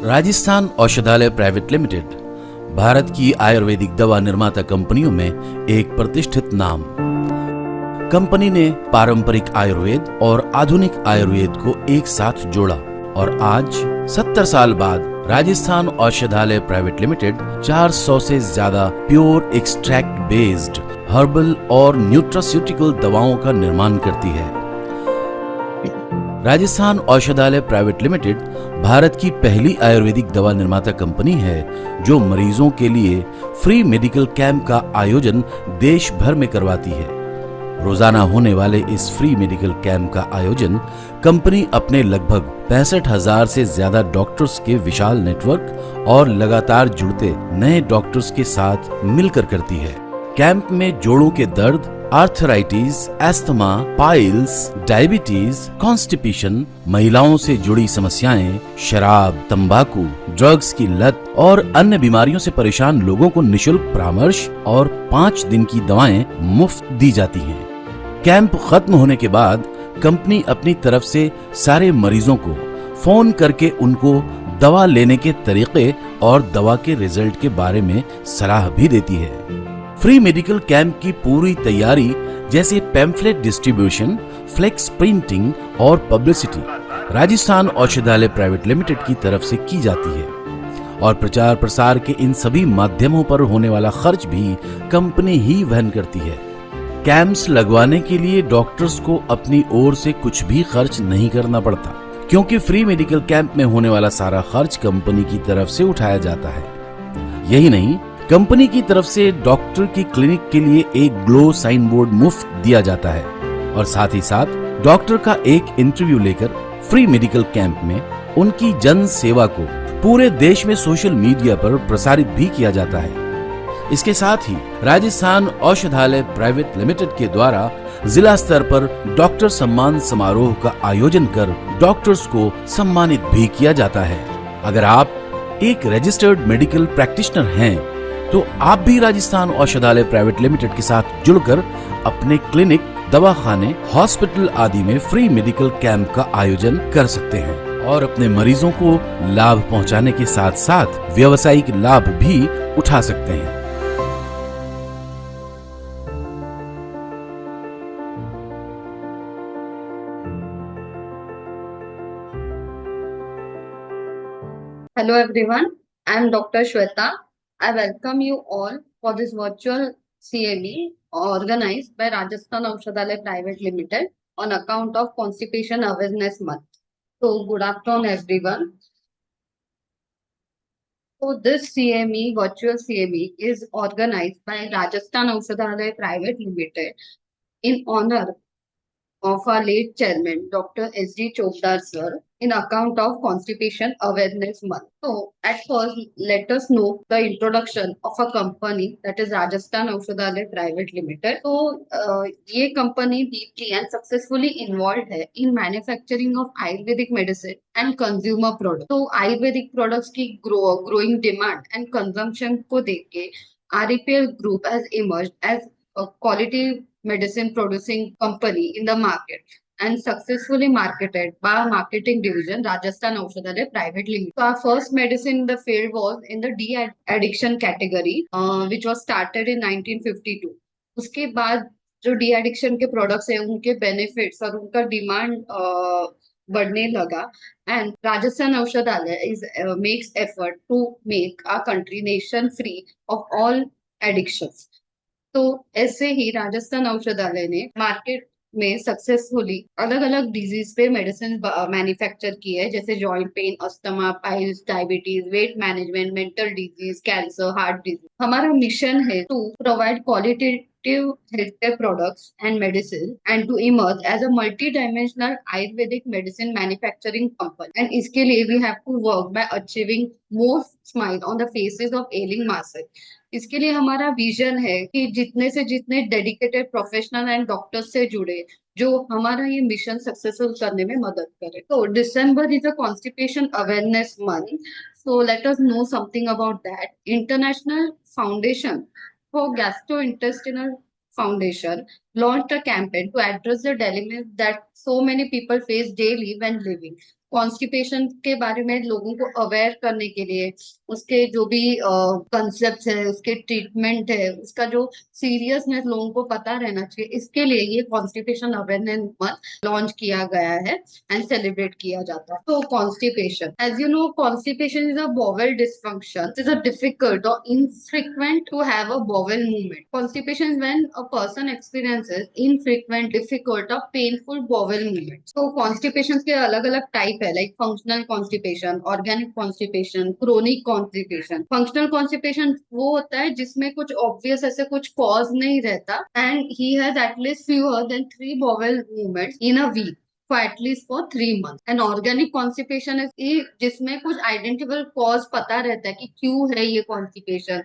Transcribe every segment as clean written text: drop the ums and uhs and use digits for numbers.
राजस्थान औषधालय private limited Bharat की आयुर्वेदिक दवा निर्माता कंपनियों में एक प्रतिष्ठित नाम। कंपनी ने पारंपरिक आयुर्वेद और आधुनिक आयुर्वेद को एक साथ जोड़ा और आज 70 साल बाद राजस्थान औषधालय प्राइवेट लिमिटेड 400 से ज्यादा प्योर एक्सट्रैक्ट बेस्ड हर्बल और न्यूट्रास्यूटिकल दवाओं का निर्माण करती है। राजस्थान औषधालय प्राइवेट लिमिटेड भारत की पहली आयुर्वेदिक दवा निर्माता कंपनी है जो मरीजों के लिए फ्री मेडिकल कैंप का आयोजन देश भर में करवाती है। रोजाना होने वाले इस फ्री मेडिकल कैंप का आयोजन कंपनी अपने लगभग 65,000 से ज्यादा डॉक्टर्स के विशाल नेटवर्क और लगातार जुड़ते नए डॉक्टर्स के साथ मिलकर करती है। कैंप में जोड़ों के दर्द, arthritis, asthma, piles, diabetes, constipation, महिलाओं से जुड़ी समस्याएं, शराब, तंबाकू, ड्रग्स की लत और अन्य बीमारियों से परेशान लोगों को निशुल्क परामर्श और 5 दिन की दवाएं मुफ्त दी जाती हैं। कैंप खत्म होने के बाद कंपनी अपनी तरफ से सारे मरीजों को फोन करके उनको दवा लेने के तरीके और दवा के रिजल्ट के बारे में सलाह भी देती है। फ्री मेडिकल कैंप की पूरी तैयारी जैसे पैम्फलेट डिस्ट्रीब्यूशन, फ्लेक्स प्रिंटिंग और पब्लिसिटी राजस्थान औषधालय प्राइवेट लिमिटेड की तरफ से की जाती है और प्रचार प्रसार के इन सभी माध्यमों पर होने वाला खर्च भी कंपनी ही वहन करती है। कैंप्स लगवाने के लिए डॉक्टर्स को अपनी ओर से कुछ भी खर्च नहीं करना पड़ता क्योंकि फ्री मेडिकल कैंप में होने वाला सारा खर्च कंपनी की तरफ से उठाया जाता है। यही नहीं, कंपनी की तरफ से डॉक्टर की क्लिनिक के लिए एक ग्लो साइन बोर्ड मुफ्त दिया जाता है और साथ ही साथ डॉक्टर का एक इंटरव्यू लेकर फ्री मेडिकल कैंप में उनकी जन सेवा को पूरे देश में सोशल मीडिया पर प्रसारित भी किया जाता है। इसके साथ ही राजस्थान औषधालय प्राइवेट लिमिटेड के द्वारा जिला स्तर पर डॉक्टर सम्मान समारोह का आयोजन कर डॉक्टर्स को सम्मानित भी किया जाता है। अगर आप एक रजिस्टर्ड मेडिकल प्रैक्टिशनर हैं तो आप भी राजस्थान औषधालय प्राइवेट लिमिटेड के साथ जुड़कर अपने क्लिनिक, दवाखाने, हॉस्पिटल आदि में फ्री मेडिकल कैंप का आयोजन कर सकते हैं और अपने मरीजों को लाभ पहुंचाने के साथ साथ व्यावसायिक लाभ भी उठा सकते हैं। Hello everyone, I am Dr. Shweta. I welcome you all for this virtual CME organized by Rajasthan Aushadhalaya Private Limited on account of Constipation Awareness Month. So good afternoon everyone. So this CME, virtual CME is organized by Rajasthan Aushadhalaya Private Limited in honor of our late chairman, Dr. S.D. Chopdar sir, in account of Constipation Awareness Month. So, at first, let us know the introduction of a company that is Rajasthan Aushadhalaya Private Limited. So, ये company deeply and successfully involved है in manufacturing of Ayurvedic medicine and consumer products. तो Ayurvedic products की growing demand and consumption को देख के REPL Group has emerged as a quality medicine producing company in the market and successfully marketed by our marketing division Rajasthan Aushadhalaya Private Limited. So our first medicine in the field was in the de-addiction category, which was started in 1952. उसके बाद जो de addiction के products हैं उनके benefits और उनका demand बढ़ने लगा and Rajasthan Aushadhalaya is makes effort to make our country nation free of all addictions. तो ऐसे ही राजस्थान औषधालय ने मार्केट में सक्सेसफुली अलग अलग डिजीज पे मेडिसिन मैन्युफैक्चर की है, जैसे joint pain, asthma, piles, diabetes, weight management, mental disease, cancer, heart disease. हमारा मिशन है to provide qualitative healthcare products and medicine and to emerge as a multi dimensional Ayurvedic medicine manufacturing company and इसके लिए we have to work by achieving more smile on the faces of ailing masses. इसके लिए हमारा vision है कि जितने से जितने डेडिकेटेड प्रोफेशनल एंड डॉक्टर्स से जुड़े जो हमारा ये मिशन सक्सेसफुल करने में मदद करे। तो December is a constipation awareness month, so let us know something about that. International foundation for gastrointestinal foundation launched a campaign to address the dilemmas that so many people face daily when living. Constipation के बारे में लोगों को aware करने के लिए उसके जो भी कंसेप्ट है, उसके ट्रीटमेंट है, उसका जो सीरियसनेस लोगों को पता रहना चाहिए, इसके लिए ये कॉन्स्टिपेशन अवेयरनेस मंथ लॉन्च किया गया है एंड सेलिब्रेट किया जाता है. तो constipation, as you know, constipation is a bowel dysfunction. It is a difficult or infrequent to have a bowel movement. Constipation is when a person experiences infrequent, difficult or painful bowel movement. So constipations के अलग अलग type है, like functional constipation, organic constipation, chronic constipation. Functional constipation वो होता है जिसमें कुछ obvious ऐसे कुछ cause नहीं रहता and he has at least fewer than 3 bowel movements in a week for at least for 3 months. And organic constipation is जिसमें कुछ आइडेंटिफाइबल कॉज पता रहता है कि क्यों है ये कॉन्स्टिपेशन.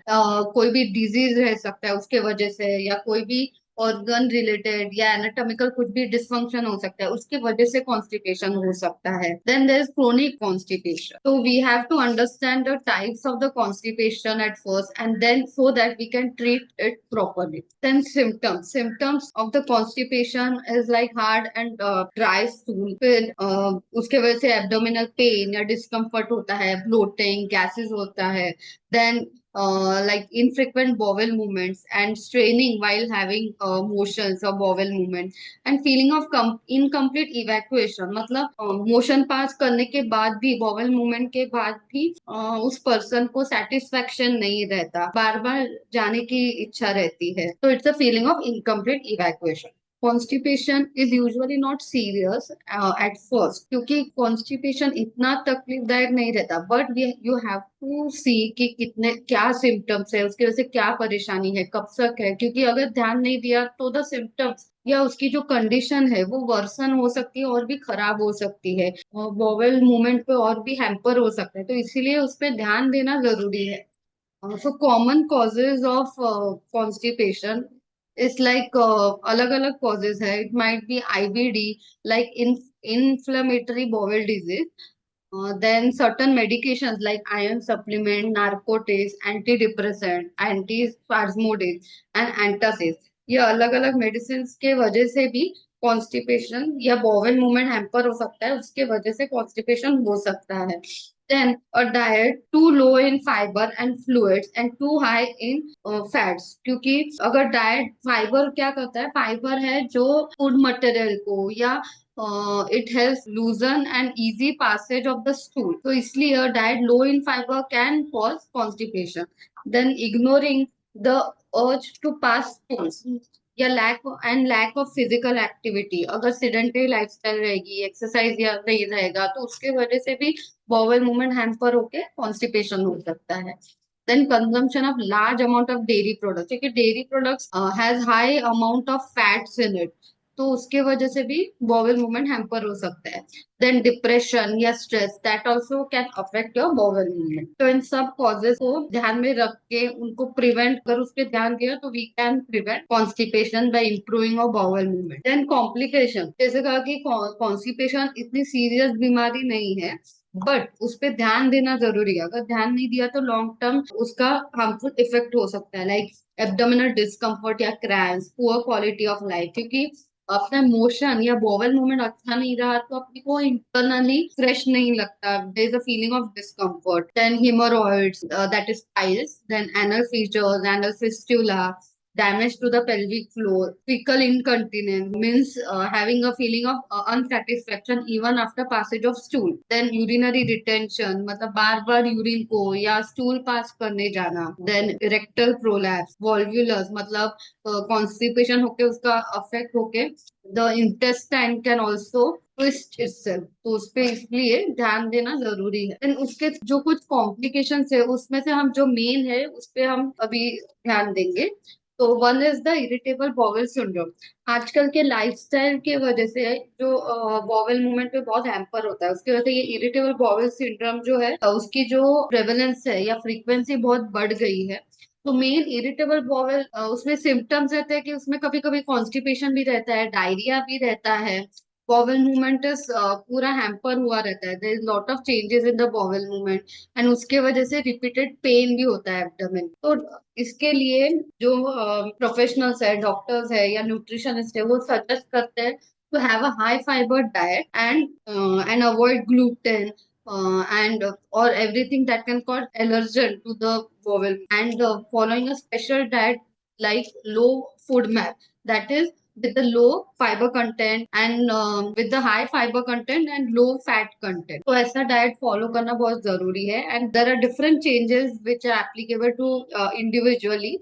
कोई भी डिजीज रह सकता है उसके वजह से, या कोई भी ऑर्गन रिलेटेड या एनाटॉमिकल कुछ भी डिसफंक्शन हो सकता है, उसकी वजह से कॉन्स्टिपेशन हो सकता है. Then there is chronic constipation. तो we have to understand the types of the constipation at first and then so that we can treat it properly. Then symptoms of the constipation is like hard and dry stool. फिर उसके वजह से abdominal pain या discomfort होता है, bloating, gases होता है. Then like infrequent bowel movements and straining while having motions or bowel movement and feeling of incomplete evacuation. मतलब मोशन पास करने के बाद भी, bowel movement के बाद भी उस पर्सन को सेटिस्फेक्शन नहीं रहता, बार बार जाने की इच्छा रहती है. तो it's a feeling of incomplete evacuation. Constipation is usually not serious at first, क्योंकि कॉन्स्टिपेशन इतना तकलीफदायक नहीं रहता, बट यू हैव टू सी कि कितने क्या सिम्टम्स है, उसकी वजह से क्या परेशानी है, कब तक है. क्योंकि अगर ध्यान नहीं दिया तो द सिम्टम्स या उसकी जो कंडीशन है वो वर्सन हो सकती है और भी खराब हो सकती है, बॉवेल मूवमेंट पे और भी हैम्पर हो सकता है. तो इसीलिए उस पर ध्यान देना जरूरी है. So common causes of constipation is like अलग अलग causes है. It might be IBD, like inflammatory bowel disease. Then certain medications like iron supplement, narcotics, antidepressant, antispasmodics and antacids. ये अलग अलग मेडिसिन के वजह से भी कॉन्स्टिपेशन या बॉवेल मूवमेंट हैम्पर हो सकता है, उसके वजह से कॉन्स्टिपेशन हो सकता है. Then a diet too low in fiber and fluids and too high in fats. क्योंकि अगर डाइट, फाइबर क्या करता है, फाइबर है जो फूड मटेरियल को या it help loosen and easy passage of the stool. तो इसलिए diet low in fibre can cause constipation. Then ignoring the urge to pass stools या लैक ऑफ फिजिकल एक्टिविटी. अगर सिडेंटरी लाइफस्टाइल रहेगी, exercise या नहीं रहेगा, तो उसके वजह से भी बॉवेल मूवमेंट हैम्पर होके कॉन्स्टिपेशन हो सकता है. Then consumption of large amount of dairy products, क्योंकि dairy products has high amount of fats in it, तो उसके वजह से भी बॉवेल मूवमेंट हैम्पर हो सकता है. देन डिप्रेशन या stress, that also can affect your bowel movement. तो इन सब कॉजेस को ध्यान में रख के उनको प्रिवेंट, अगर उस पर ध्यान दिया तो we can prevent constipation by improving our bowel movement. Then complication, जैसे कहा कि कॉन्स्टिपेशन इतनी सीरियस बीमारी नहीं है, बट उस पर ध्यान देना जरूरी है. अगर ध्यान नहीं दिया तो लॉन्ग टर्म उसका हार्मफुल इफेक्ट हो सकता है, लाइक एब्डोमिनल डिस्कम्फर्ट या cramps, poor quality of life. क्योंकि अपना मोशन या बॉवेल मूवमेंट अच्छा नहीं रहा तो अपने को इंटरनली फ्रेश नहीं लगता, there is a feeling of discomfort. Then haemorrhoids, that is piles. Then anal fissures, anal fistula, damage to the pelvic floor, fecal incontinence means having a feeling of unsatisfaction even after passage of stool. Then urinary retention, मतलब बार बार urine को या stool pass करने जाना. Then rectal prolapse, volvulus, मतलब constipation होके उसका affect होके the intestine can also twist itself. तो उस पे इसलिए ध्यान देना जरूरी है. Then उसके जो कुछ कॉम्प्लिकेशंस है उसमें से हम जो मेन है उस पे हम अभी ध्यान देंगे. तो one is the irritable bowel syndrome. आजकल के लाइफस्टाइल के वजह से जो बॉवेल मूवमेंट पे बहुत हैम्पर होता है, उसकी वजह से ये इरिटेबल बॉवेल सिंड्रोम जो है उसकी जो प्रेवलेंस है या फ्रीक्वेंसी बहुत बढ़ गई है. तो मेन इरिटेबल बॉवेल, उसमें सिम्टम्स रहते हैं कि उसमें कभी कभी कॉन्स्टिपेशन भी रहता है, डायरिया भी रहता है, bowel movement is पूरा हैम्पर हुआ रहता है, there is lot of changes in the bowel movement, and उसके वजह से रिपीटेड पेन भी होता है एब्डोमेन। तो इसके लिए जो प्रोफेशनल्स है, डॉक्टर्स है या न्यूट्रिशनिस्ट है, वो सजेस्ट करते हैं to have a high fiber diet and avoid gluten and or everything that can cause allergen to the bowel, and following a special diet like low food map, that is with the low fiber content and with the high fiber content and low fat content। तो ऐसा diet follow करना बहुत जरूरी है, and there are different changes which are applicable to individually.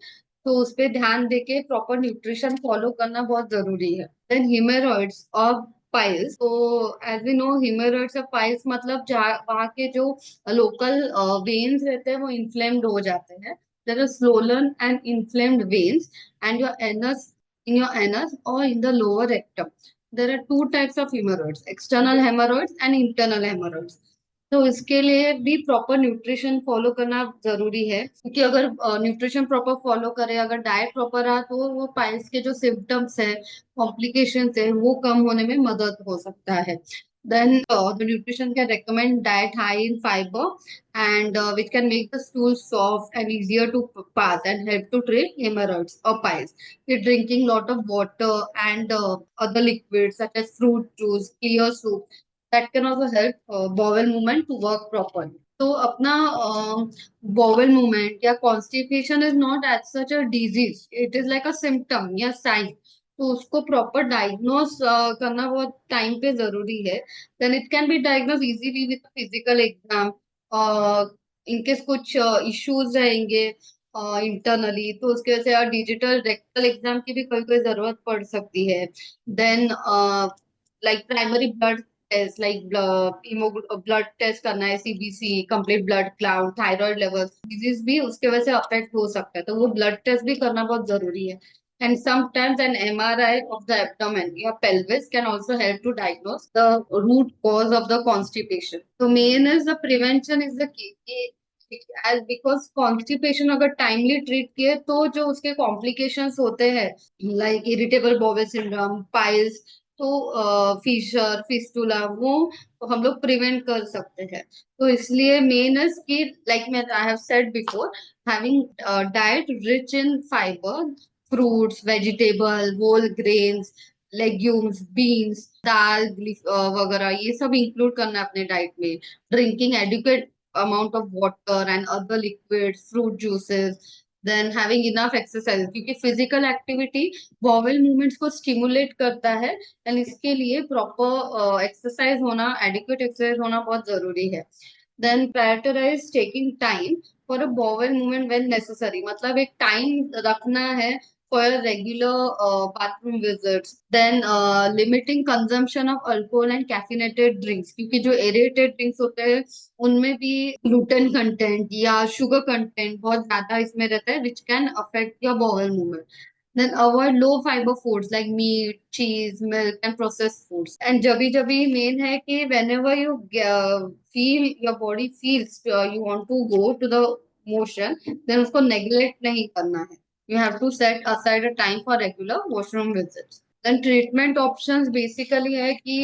तो उस पे ध्यान देके प्रॉपर न्यूट्रिशन फॉलो करना बहुत जरूरी है। देन हीमेरॉइड्स और पाइल्स, तो एज वी नो हीमेरॉइड्स और पाइल्स मतलब जहाँ वहाँ के जो लोकल वेन्स रहते हैं वो इन्फ्लेम्ड हो जाते हैं। There are swollen and inflamed veins and your anus, in your anus or in the lower rectum. There are two types of hemorrhoids, external hemorrhoids and internal hemorrhoids। तो इसके लिए भी प्रॉपर न्यूट्रिशन फॉलो करना जरूरी है, क्योंकि अगर nutrition proper follow करे, अगर डाइट प्रॉपर रहा, तो वो पाइल्स के जो सिम्टम्स है, कॉम्प्लिकेशंस है, वो कम होने में मदद हो सकता है। Then the nutrition can recommend diet high in fiber and which can make the stool soft and easier to pass and help to treat hemorrhoids or piles. You're drinking lot of water and other liquids such as fruit juice, clear soup, that can also help bowel movement to work properly। तो अपना bowel movement या constipation is not as such a disease, it is like a symptom या sign। तो उसको proper diagnose करना बहुत time पे जरूरी है। Then it can be diagnose easily with physical exam. In case कुछ इश्यूज रहेंगे इंटरनली, तो उसके वजह से डिजिटल रेक्टल एग्जाम की भी कोई कोई जरूरत पड़ सकती है। Then like primary blood test, like blood test करना है, CBC, complete blood count, thyroid level disease भी उसके वजह से अफेक्ट हो सकता है, तो वो ब्लड टेस्ट भी करना बहुत जरूरी है। And sometimes an MRI of the abdomen, your pelvis, can also help to diagnose the root cause of the constipation। So main is the prevention is the key। As because constipation अगर timely treat किए, तो जो उसके complications होते हैं like irritable bowel syndrome, piles, तो Fisher, fistula, वो तो हम लोग प्रिवेंट कर सकते हैं। तो इसलिए मेन है कि लाइक मैं I have said before, having diet rich in fibre, fruits, vegetable, whole grains, legumes, beans, dal वगैरह, ये सब इंक्लूड करना है अपने डाइट में। Drinking adequate amount of water and other liquid, fruit juices, then having enough exercise, क्योंकि physical activity bowel movements को stimulate करता है, एंड इसके लिए प्रॉपर एक्सरसाइज होना, एडिक्वेट एक्सरसाइज होना बहुत जरूरी है। Then prioritise taking time for a bowel movement when necessary, मतलब एक टाइम रखना है for regular bathroom visits। Then limiting consumption of alcohol and caffeinated drinks, क्योंकि जो aerated drinks होते हैं उनमें भी gluten content या sugar content बहुत ज्यादा इसमें रहता है, which can affect your bowel movement। Then avoid low fiber foods like meat, cheese, milk and processed foods। And जभी main है कि whenever you feel your body feels you want to go to the motion, then उसको neglect नहीं करना है। You have to set aside a time for regular washroom visits। Then treatment options basically है कि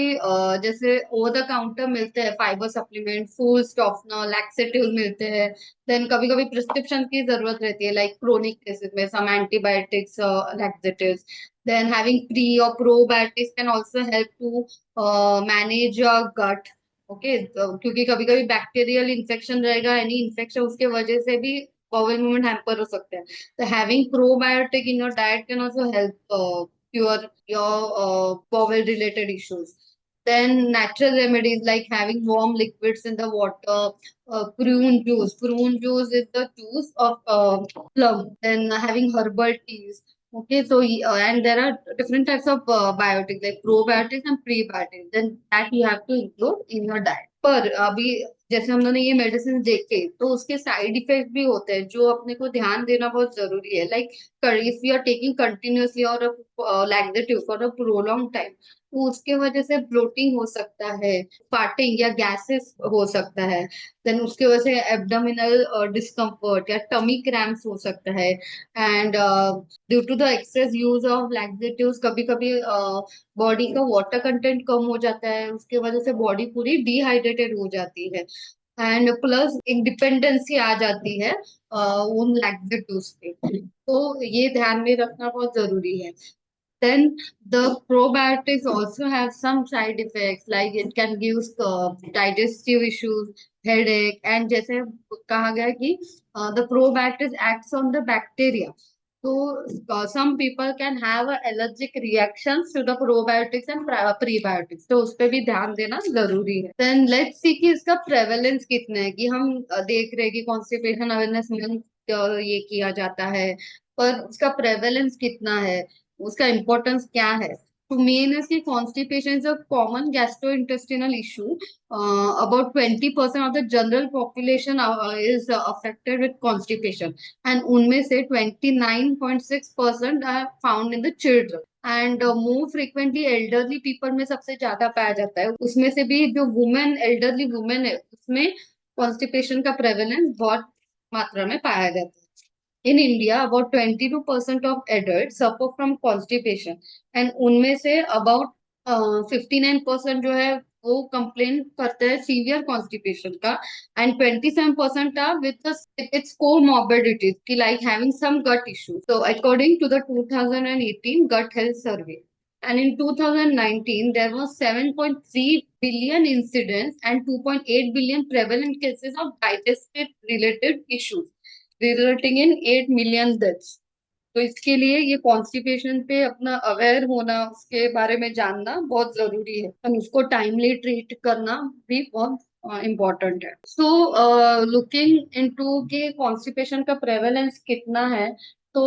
जैसे over the counter मिलते हैं fibre supplement, food softener, laxative मिलते हैं। देन कभी कभी प्रिस्क्रिप्शन की जरूरत रहती है, लाइक क्रोनिक केसेस में some antibiotics, laxatives. Then having pre और probiotics can also help to manage your gut. Okay, क्योंकि कभी कभी बैक्टीरियल इन्फेक्शन रहेगा, एनी इन्फेक्शन, उसके वजह से भी bowel movement hamper हो सकते हैं। So having probiotic in your diet can also help cure your bowel related issues। Then natural remedies like having warm liquids in the water, prune juice. Prune juice is the juice of plum. Then having herbal teas। Okay, so and there are different types of biotics like probiotics and prebiotics, then that you have to include in your diet। पर अभी जैसे हम लोगों ने ये medicine देखे, तो उसके साइड इफेक्ट भी होते हैं जो अपने को ध्यान देना बहुत जरूरी है। Like if you are taking continuously or a laxative for a prolonged time, तो उसके वजह से ब्लोटिंग हो सकता है, फाटिंग या गैसेस हो सकता है, देन उसके वजह से एब्डोमिनल डिस्कम्फर्ट या टमी क्रैम्प्स हो सकता है। And due to the excess use of laxatives कभी कभी बॉडी का वाटर कंटेंट कम हो जाता है, उसके वजह से बॉडी पूरी डिहाइड्रेटेड हो जाती है। एंड प्लस एक डिपेंडेंसी आ जाती है उन लैक्सेटिव्स पे, तो ये ध्यान में रखना बहुत जरूरी है। Then the probiotics also have some side effects, like it can give digestive issues, headache, and जैसे कहा गया कि the probiotics acts on the bacteria. So some people can have a allergic reactions to the probiotics and prebiotics. तो उस पे भी ध्यान देना जरूरी है। Then let's see कि इसका prevalence कितना है, कि हम देख रहे हैं कि constipation awareness month ये किया जाता है, पर उसका prevalence कितना है, उसका इम्पोर्टेंस क्या है। तो मेन है कि constipation is a common gastrointestinal issue. About 20% of the general population is affected with constipation, and उनमें से 29.6% are found in the children, and more frequently elderly people में सबसे ज्यादा पाया जाता है। उसमें से भी जो वुमेन, एल्डरली वुमेन है, उसमें कॉन्स्टिपेशन का प्रेवलेंस बहुत मात्रा में पाया जाता है। In India, about 22% of adults suffer from constipation, and उनमें से about 59% जो है वो कंप्लेन करते हैं सीवियर कॉन्स्टिपेशन का, and 27% are with the its comorbidities की like having some gut issue. So according to the 2018 gut health survey, and in 2019 there was 7.3 billion incidents and 2.8 billion prevalent cases of digestive related issues, resulting in 8 million deaths. तो इसके लिए ये constipation पे अपना aware होना, उसके बारे में जानना बहुत जरूरी है, और उसको टाइमली ट्रीट करना भी बहुत इम्पोर्टेंट है। सो लुकिंग इनटू के कॉन्स्टिपेशन का प्रेवलेंस कितना है, तो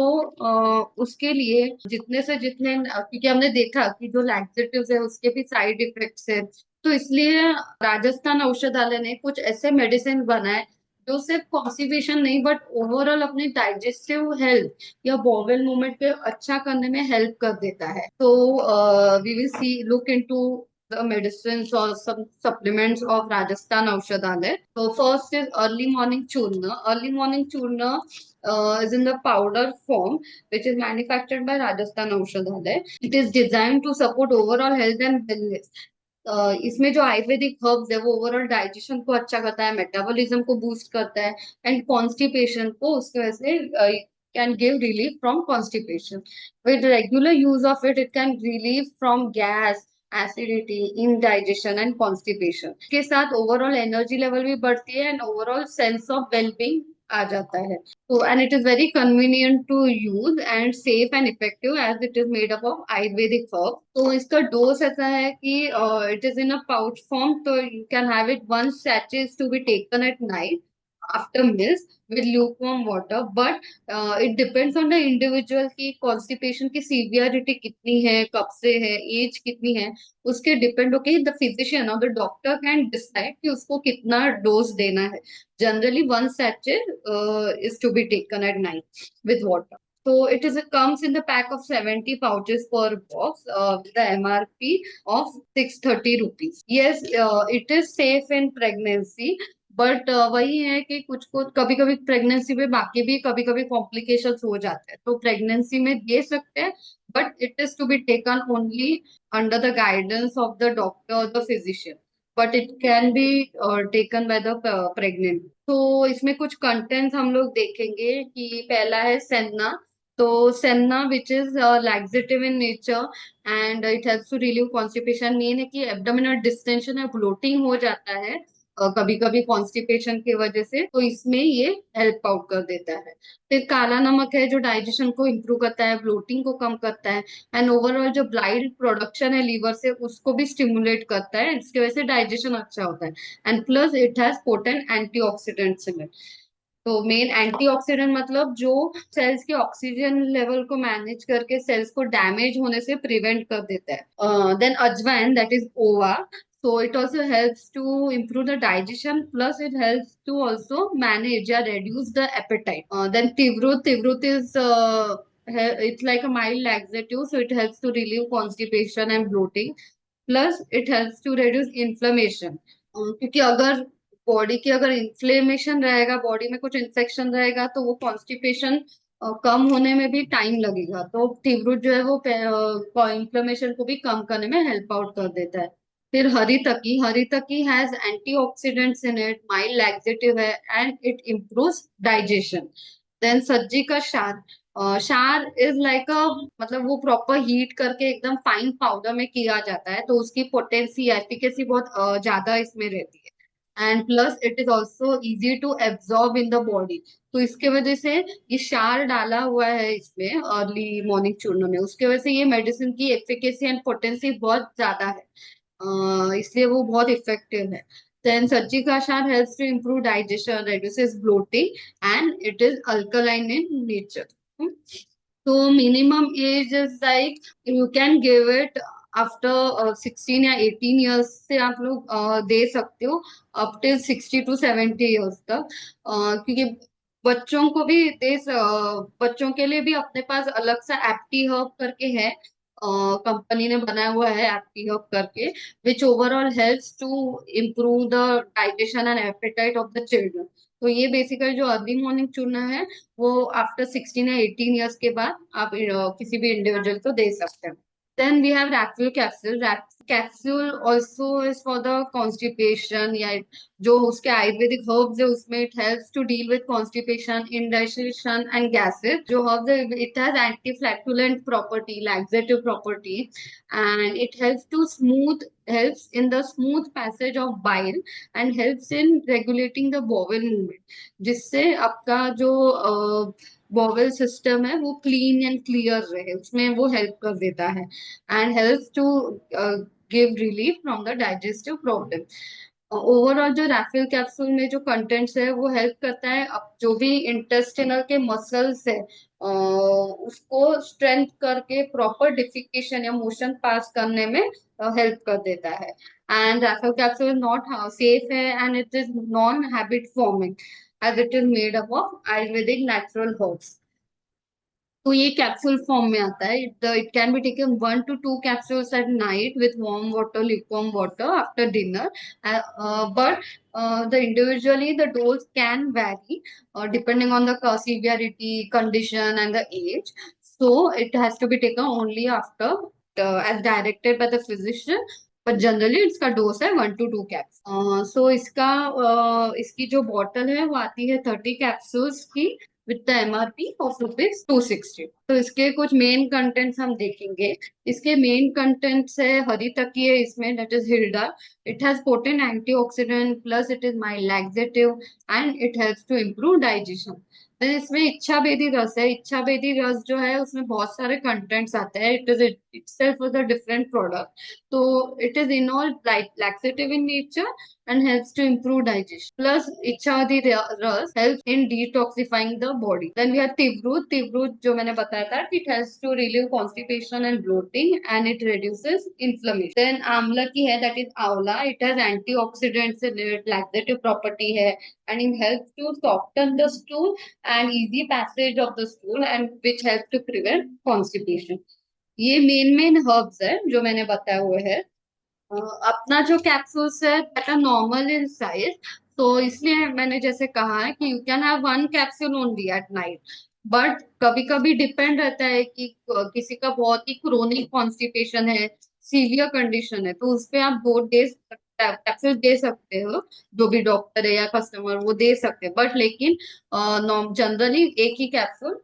उसके लिए जितने से जितने, क्योंकि हमने देखा कि जो लैक्सेटिव्स है उसके भी साइड इफेक्ट्स है, तो इसलिए राजस्थान औषधालय ने कुछ ऐसे मेडिसिन बनाए जो सिर्फ कॉन्स्टिपेशन नहीं बट ओवरऑल अपनी डाइजेस्टिव हेल्थ या बॉवेल मूवमेंट पे अच्छा करने में हेल्प कर देता है। तो we will see look into the medicine और some supplements of Rajasthan औषधालय। So first is early morning churna. Early morning churna is in the powder form, which is manufactured by Rajasthan औषधालय. It is designed to support overall health and wellness. इसमें जो Ayurvedic herbs है वो overall digestion को अच्छा करता है, metabolism को बूस्ट करता है, एंड कॉन्स्टिपेशन को उसके वजह से can give relief from constipation. With regular use of it, it can relieve from gas, acidity, indigestion and constipation के साथ ओवरऑल एनर्जी लेवल भी बढ़ती है, and overall sense of wellbeing आ जाता है। तो and it is very convenient to use and safe and effective as it is made up of Ayurvedic herb. तो इसका डोज ऐसा है कि it is in a pouch form, तो you can have it 1 sachet to be taken at night after meals with lukewarm water, but it depends on the individual की constipation की severity कितनी है, कब से है, एज कितनी है, उसके डिपेंड होके द फिजिशियन और द डॉक्टर कैन डिसाइड कि उसको कितना डोज देना है। Generally 1 sachet is to be taken at night with water. So it is, it comes in the pack of 70 pouches per box with the MRP of 630 rupees. Yes, it is safe in pregnancy, but वही है कि कुछ कुछ कभी कभी pregnancy में बाकी भी कभी कभी कॉम्प्लिकेशंस हो जाते हैं, तो प्रेगनेंसी में दे सकते हैं, but it is to be taken only under the guidance of the doctor और the physician, but it can be taken by the pregnant. तो इसमें कुछ कंटेंट्स हम लोग देखेंगे कि पहला है सेन्ना। तो senna which is laxative in nature and it helps to relieve constipation. Main है कि एब्डोमिनल डिस्टेंशन है, ब्लोटिंग हो जाता है कभी कभी कॉन्स्टिपेशन की वजह से, तो इसमें ये हेल्प आउट कर देता है। फिर काला नमक है जो डाइजेशन को इम्प्रूव करता है, ब्लोटिंग को कम करता है, एंड ओवरऑल जो ब्लाइल प्रोडक्शन है लीवर से उसको भी स्टिमुलेट करता है, इसकी वजह से डाइजेशन अच्छा होता है, and plus it has potent antioxidants in it. तो मेन एंटीऑक्सीडेंट मतलब जो सेल्स के ऑक्सीजन लेवल को मैनेज करके सेल्स को डैमेज होने से प्रिवेंट कर देता है। देन अजवाइन, दैट इज ओवा, so it also helps to improve the digestion, plus it helps to also manage or reduce the appetite. Then tivrut is it's like a mild laxative, so it helps to relieve constipation and bloating. Plus it helps to reduce inflammation, क्योंकि अगर body की अगर inflammation रहेगा, body में कुछ infection रहेगा, तो वो कॉन्स्टिपेशन कम होने में भी टाइम लगेगा। तो टीबरूट जो है वो इन्फ्लेमेशन को भी कम करने में हेल्प आउट कर देता है। फिर haritaki has antioxidants in it, mild laxative है, and it improves digestion. Then सज्जी का शार, शार इज लाइक अ, मतलब वो प्रॉपर हीट करके एकदम फाइन पाउडर में किया जाता है, तो उसकी पोटेंसी एफिकेसी बहुत ज्यादा इसमें रहती है। And plus it is also easy to absorb in the body. तो इसके वजह से ये शार डाला हुआ है इसमें अर्ली मॉर्निंग चूर्ण में, उसके वजह से ये मेडिसिन की एफिकेसी एंड पोटेंसी बहुत ज्यादा है, इसलिए वो बहुत इफेक्टिव है। Then Sajjika Kashar helps to improve digestion, reduces bloating, and it is alkaline in nature. Hmm. So minimum age is like you can give it after 16 या 18 years से आप लोग दे सकते हो, अप टिल 60 to 70 ईयर्स तक, क्योंकि बच्चों को भी बच्चों के लिए भी अपने पास अलग सा एप्टी हर्ब करके है, कंपनी ने बनाया हुआ है एप्टी हर्ब करके, which overall helps to improve the digestion and appetite of the children. तो ये बेसिकली जो अर्ली मॉर्निंग चूर्ना है, वो आफ्टर 16 या 18 ईयर्स के बाद आप किसी भी इंडिविजुअल को दे सकते हैं। Then we have Racful capsule. Capsule also is for the constipation, या जो उसके आयुर्वेदिक herbs है उसमें it helps to deal with constipation, indigestion and gases. जो herbs है it has anti-flatulent property, laxative property, and it helps in the smooth passage of bile and helps in regulating the bowel movement, जिससे आपका जो bowel system है वो clean and clear रहे, उसमें वो हेल्प कर देता है, and help to give relief from the digestive problem. Overall जो रैफिल कैप्सूल में जो कंटेंट्स है वो हेल्प करता है, अब जो भी इंटेस्टिनल के मसल्स है उसको स्ट्रेंथ करके प्रॉपर डिफिकेशन या मोशन पास करने में हेल्प कर देता है। एंड रैफिल कैप्सूल नॉट सेफ है, and it is non habit forming as it is made up of Ayurvedic natural herbs. तो ये कैप्सूल फॉर्म में आता है। It can be taken 1 to 2 capsules at night with warm water, lukewarm water after dinner, but the individually the dose can vary depending on the severity, condition, and the age. So it has to be taken only after as directed by the physician. पर generally इसका dose है 1 to 2 caps. सो इसका इसकी जो bottle है वो आती है 30 कैप्सूल्स की, with the MRP of rupees 260। तो इसके कुछ मेन कंटेंट्स हम देखेंगे। इसके मेन कंटेंट्स है हरी तकी है इसमें, दैट इज हिल्डा। It has potent antioxidant, plus it is mild laxative, and it helps to improve digestion. Then इसमें इच्छा बेदी रस है। इच्छा बेदी रस जो है उसमें बहुत सारे कंटेंट्स आते हैं, it is itself is a different product. तो it is in all laxative in nature and helps to improve digestion. Plus, इच्छावती रस helps in detoxifying the body. Then we have तिवरूत। तिवरूत जो मैंने बताया था, it helps to relieve constipation and bloating, and it reduces inflammation. Then आंवला की है, that is आंवला। It has antioxidants in it, laxative property है, and it helps to soften the stool and easy passage of the stool, and which helps to prevent constipation. ये main herbs है जो मैंने बताए हुए हैं। अपना जो कैप्सूल्स है that are normal in size, तो इसलिए मैंने जैसे कहा है कि you can have 1 capsule only at night. But कभी कभी डिपेंड रहता है कि किसी का बहुत ही क्रोनिक कॉन्स्टिपेशन है, सीवियर कंडीशन है, तो उस पे आप 2 डेज कैप्सूल दे सकते हो, जो भी डॉक्टर है या कस्टमर वो दे सकते हैं, बट लेकिन जनरली एक ही कैप्सूल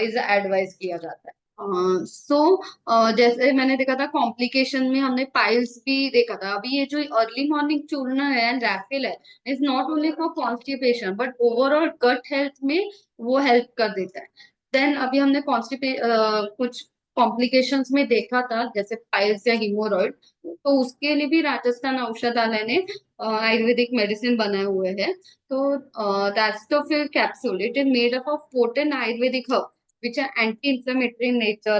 इज एडवाइस किया जाता है। सो जैसे मैंने देखा था कॉम्प्लिकेशन में हमने पाइल्स भी देखा था। अभी ये जो अर्ली मॉर्निंग चूर्ण है एंड रैफिल है, is not only for constipation but overall gut health में वो हेल्प कर देता है। देन अभी हमने कुछ कॉम्प्लिकेशंस में देखा था जैसे पाइल्स या हीमोरॉइड, तो उसके लिए भी राजस्थान औषधालय ने आयुर्वेदिक मेडिसिन बनाए हुए हैं। तो that's capsule, it is made up of potent Ayurvedic herb which are anti-inflammatory in nature,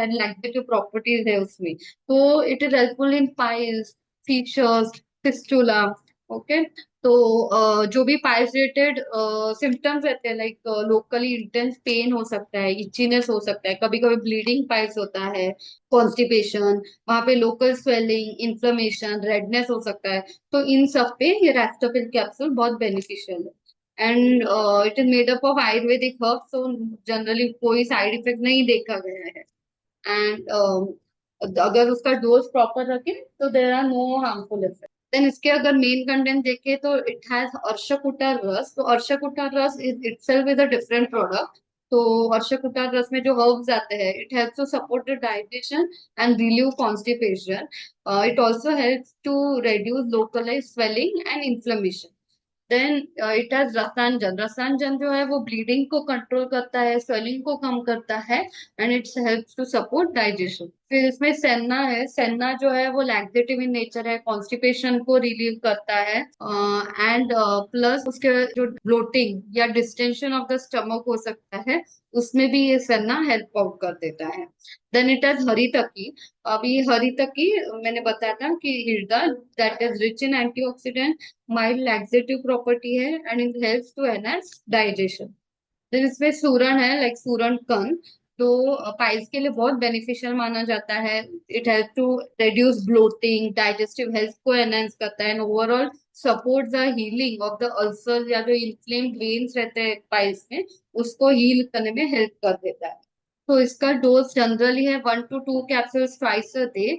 and laxative properties है उसमें। तो it is helpful in piles, fissures, fistula, okay. तो जो भी पाइल्स रिलेटेड सिम्टम्स रहते हैं, लाइक लोकली इंटेंस पेन हो सकता है, इचीनेस हो सकता है, कभी कभी ब्लीडिंग पाइल्स होता है, कॉन्स्टिपेशन, वहां पे लोकल स्वेलिंग, इन्फ्लेमेशन, रेडनेस हो सकता है। तो इन सब पे ये रैस्टोपिल कैप्सूल बहुत बेनिफिशियल है। And it is made up of Ayurvedic herb, so generally कोई साइड इफेक्ट नहीं देखा गया है। एंड अगर उसका डोज प्रॉपर रखें तो there are no harmful effect. Then इसके अगर मेन कंटेंट देखें तो इट हैज अर्शकुटा रस। तो Arshkuta Ras is itself is a different product. तो अर्शकुटा रस में जो हर्ब्स आते हैं, it helps to support the digestion and relieve constipation. It also helps to reduce localized swelling and inflammation. Then it has rasanjan. Rasanjan जो है वो ब्लीडिंग को कंट्रोल करता है, स्वेलिंग को कम करता है, and its helps to support digestion. फिर इसमें सेन्ना है। सेन्ना जो है वो लैक्सेटिव इन नेचर है, कॉन्स्टिपेशन को रिलीव करता है, एंड प्लस उसके जो ब्लोटिंग या डिस्टेंशन ऑफ द स्टमक हो सकता है, उसमें भी ये सेन्ना हेल्प आउट कर देता है। Then it has haritaki. अभी हरीतकी मैंने बताया था कि हृदय, that is rich in antioxidant, mild laxative property है, and it helps to enhance digestion. Then इसमें सूरण है, लाइक सूरण कण, तो पाइल्स के लिए बहुत बेनिफिशियल माना जाता है। It help to reduce bloating, digestive health को एनहांस करता है, and overall support the healing of the ulcer, या जो इन्फ्लेम्ड वेन्स रहते हैं पाइल्स में, उसको हील करने में हेल्प कर देता है। तो इसका डोज जनरली है 1 to 2 capsules twice a day.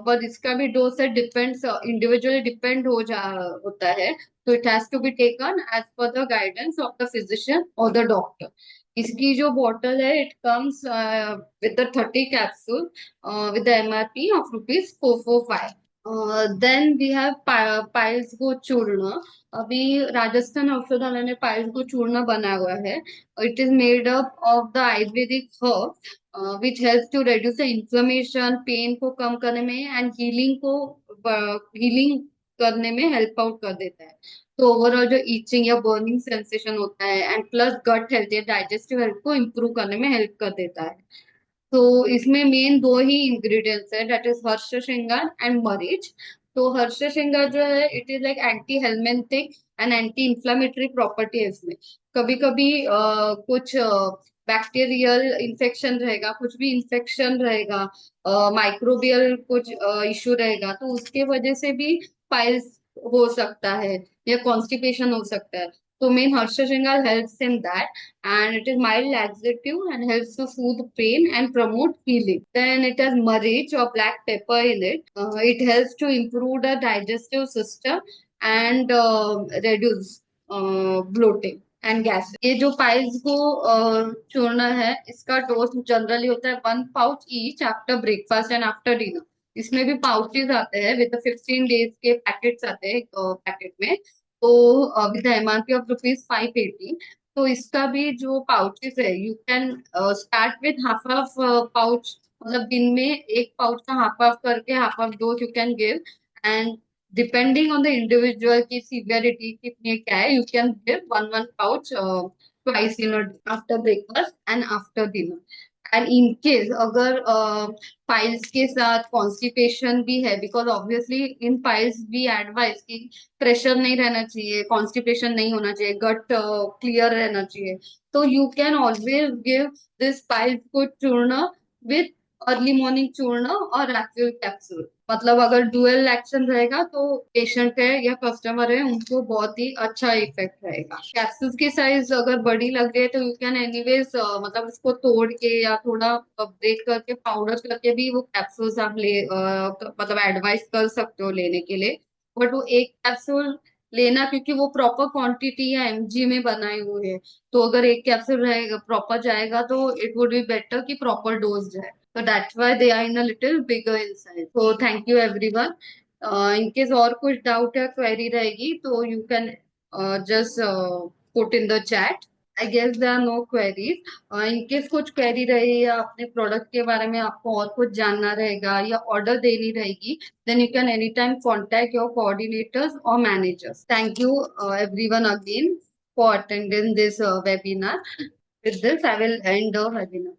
पर इसका भी डोज है डिपेंड्स, इंडिविजुअली डिपेंड होता है। तो it has to be taken as per the guidance of the physician और द डॉक्टर। इसकी जो बॉटल है, it comes with the 30 capsule with the MRP of rupees 445। Then we have piles को चूर्ण। अभी राजस्थान औषधालय ने पाइल्स को चूर्ण बनाया हुआ है। It is made up of the Ayurvedic herb which helps to reduce the inflammation, pain को कम करने में, एंड हीलिंग करने में हेल्प आउट कर देता है। तो ओवरऑल जो ईचिंग या बर्निंग सेंसेशन होता है, एंड प्लस गट हेल्थ या डाइजेस्टिव हेल्थ को इम्प्रूव करने में हेल्प कर देता है। तो इसमें मेन दो ही इंग्रेडिएंट्स है, दैट इज हर्ष श्रृंगार एंड मरीच। तो हर्ष श्रृंगार जो है, it is like anti helminthic and anti inflammatory property है इसमें। कभी कभी कुछ बैक्टीरियल इन्फेक्शन रहेगा, कुछ भी इन्फेक्शन रहेगा, माइक्रोबियल कुछ इश्यू रहेगा, तो उसके वजह से भी पाइल्स हो सकता है, या कॉन्स्टिपेशन हो सकता है। तो मेन हर्ष श्रृंगार helps in that, and it is mild laxative and helps to soothe pain and promote healing. Then it has marich or black pepper in it. It helps to improve the digestive system and reduce bloating and gas. ये जो piles को चूर्ण है, इसका dose generally होता है 1 pouch each after breakfast and after dinner. इसमें भी पाउचेस आते हैं, विद 15 डेज के पैकेट्स आते हैं पैकेट में। तो विद एमआरपी ऑफ रुपीज 580। तो इसका भी जो पाउचेस है, you can start with half of pouch, मतलब दिन में एक पाउच का हाफ ऑफ करके half of dose you can give. And depending on the individual की सीवियरिटी कितनी है, क्या है, you can give one one pouch twice in after breakfast and after dinner. And in case अगर piles के साथ constipation भी है, बिकॉज ऑब्वियसली इन पाइल्स भी एडवाइस की प्रेशर नहीं रहना चाहिए, कॉन्स्टिपेशन नहीं होना चाहिए, गट क्लियर रहना चाहिए, तो you can always give this piles को चूर्ण विथ अर्ली मॉर्निंग चूर्ण और रैक्यूल कैप्सूल। मतलब अगर डुअल एक्शन रहेगा तो पेशेंट है या कस्टमर है, उनको बहुत ही अच्छा इफेक्ट रहेगा। कैप्सूल की साइज अगर बड़ी लग रही है तो यू कैन एनीवेज मतलब उसको तोड़ के या थोड़ा ब्रेक करके पाउडर करके भी वो कैप्सूल्स आप मतलब एडवाइस कर सकते हो लेने के लिए। बट वो एक कैप्सूल लेना, क्योंकि वो प्रॉपर क्वांटिटी या एमजी में बनाए हुए हैं, तो अगर एक कैप्सूल रहेगा प्रॉपर जाएगा तो इट वुड बी बेटर कि प्रॉपर डोज जाए। So that's why they are in a little bigger in size. So thank you everyone. In case और कुछ doubt या query रहेगी तो you can just put in the chat. I guess there are no queries. In case कुछ query रही या अपने product के बारे में आपको और कुछ जानना रहेगा या order देनी रहेगी, then you can anytime contact your coordinators or managers. Thank you everyone again for attending this webinar. With this, I will end the webinar.